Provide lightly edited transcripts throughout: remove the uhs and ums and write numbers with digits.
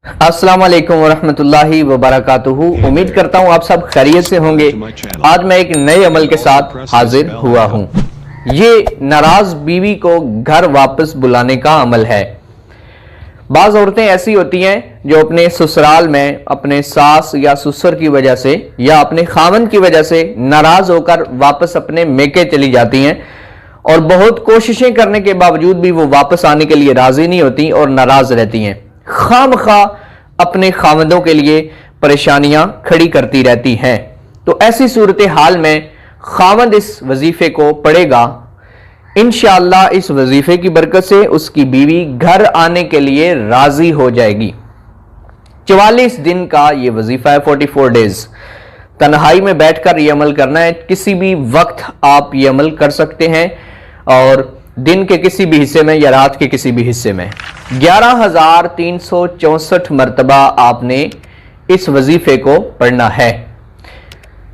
अस्सलाम वालेकुम वरहमतुल्लाहि वबरकातुहू। उम्मीद करता हूँ आप सब खैरियत से होंगे। आज मैं एक नए अमल के साथ हाजिर हुआ हूँ। ये नाराज बीवी को घर वापस बुलाने का अमल है। बाज़ औरतें ऐसी होती हैं जो अपने ससुराल में अपने सास या ससुर की वजह से या अपने खामन की वजह से नाराज होकर वापस अपने मेके चली जाती हैं और बहुत कोशिशें करने के बावजूद भी वो वापस आने के लिए राजी नहीं होती और नाराज रहती हैं। खामखा अपने खामदों के लिए परेशानियां खड़ी करती रहती हैं। तो ऐसी सूरत हाल में खामद इस वजीफे को पढ़ेगा, इंशाअल्लाह इस वजीफे की बरकत से उसकी बीवी घर आने के लिए राजी हो जाएगी। 44 दिन का ये वजीफा है, 44 डेज। तन्हाई में बैठकर ये अमल करना है। किसी भी वक्त आप ये अमल कर सकते हैं और दिन के किसी भी हिस्से में या रात के किसी भी हिस्से में 11,364 मरतबा आपने इस वजीफे को पढ़ना है।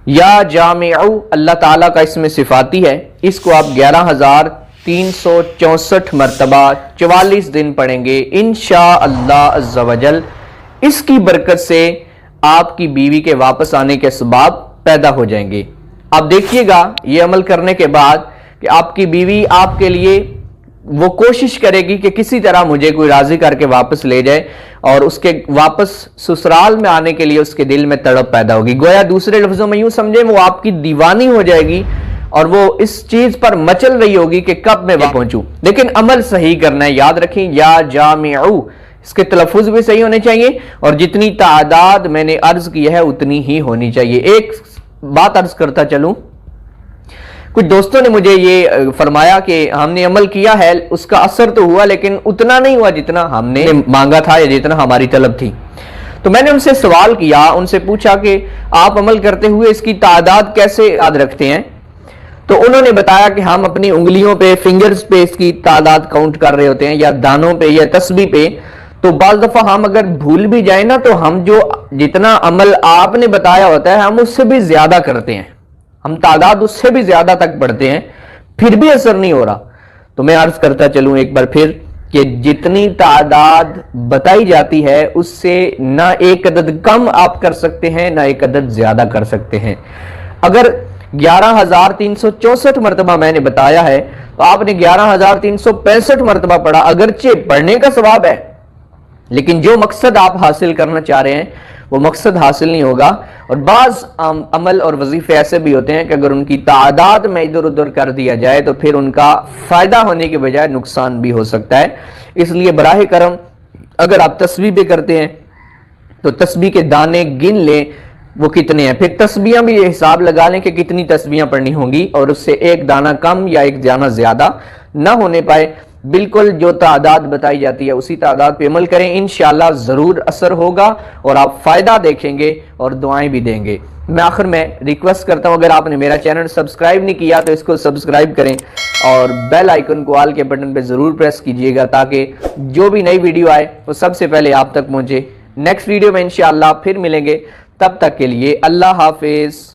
या जामिउ अल्लाह ताला का इसमें सिफाती है, इसको आप 11,364 मरतबा 44 दिन पढ़ेंगे इंशाअल्लाह अज़्ज़ा वजल। इसकी बरकत से आपकी बीवी के वापस आने के असबाब पैदा हो जाएंगे। आप देखिएगा ये अमल करने के बाद कि आपकी बीवी आपके लिए वो कोशिश करेगी कि किसी तरह मुझे कोई राजी करके वापस ले जाए और उसके वापस ससुराल में आने के लिए उसके दिल में तड़प पैदा होगी। गोया दूसरे लफ्जों में यूं समझे वो आपकी दीवानी हो जाएगी और वो इस चीज पर मचल रही होगी कि कब मैं वहां पहुंचूं। लेकिन अमल सही करना है, याद रखें या जामिउ, इसके तलफ़ुज़ भी सही होने चाहिए और जितनी तादाद मैंने अर्ज की है उतनी ही होनी चाहिए। एक बात अर्ज करता चलूं, कुछ दोस्तों ने मुझे ये फरमाया कि हमने अमल किया है, उसका असर तो हुआ लेकिन उतना नहीं हुआ जितना हमने मांगा था या जितना हमारी तलब थी। तो मैंने उनसे सवाल किया, उनसे पूछा कि आप अमल करते हुए इसकी तादाद कैसे याद रखते हैं। तो उन्होंने बताया कि हम अपनी उंगलियों पे, फिंगर्स पे इसकी तादाद काउंट कर रहे होते हैं या दानों पे या तस्बीह पे। तो बाज़ दफा हम अगर भूल भी जाए ना तो हम जो जितना अमल आपने बताया होता है हम उससे भी ज्यादा करते हैं, हम तादाद उससे भी ज्यादा तक बढ़ते हैं, फिर भी असर नहीं हो रहा। तो मैं अर्ज करता चलूं एक बार फिर कि जितनी तादाद बताई जाती है उससे ना एक अदद कम आप कर सकते हैं ना एक अदद ज्यादा कर सकते हैं। अगर 11,364 मरतबा मैंने बताया है तो आपने 11,365 मरतबा पढ़ा। अगरचे पढ़ने का सवाब है लेकिन जो मकसद आप हासिल करना चाह रहे हैं वो मकसद हासिल नहीं होगा। और बाज़ अमल और वजीफे ऐसे भी होते हैं कि अगर उनकी तादाद में इधर उधर कर दिया जाए तो फिर उनका फायदा होने के बजाय नुकसान भी हो सकता है। इसलिए बराह करम अगर आप तस्बीह भी करते हैं तो तस्बीह के दाने गिन लें वो कितने हैं, फिर तस्बीहां भी हिसाब लगा लें कि कितनी तस्बीहां पढ़नी होंगी और उससे एक दाना कम या एक दाना ज्यादा ना होने पाए। बिल्कुल जो तादाद बताई जाती है उसी तादाद पे अमल करें, इंशाअल्लाह जरूर असर होगा और आप फायदा देखेंगे और दुआएं भी देंगे। मैं आखिर में रिक्वेस्ट करता हूं, अगर आपने मेरा चैनल सब्सक्राइब नहीं किया तो इसको सब्सक्राइब करें और बेल आइकन को ऑल के बटन पे जरूर प्रेस कीजिएगा ताकि जो भी नई वीडियो आए वो सबसे पहले आप तक पहुंचे। नेक्स्ट वीडियो में इंशाअल्लाह फिर मिलेंगे, तब तक के लिए अल्लाह हाफिज।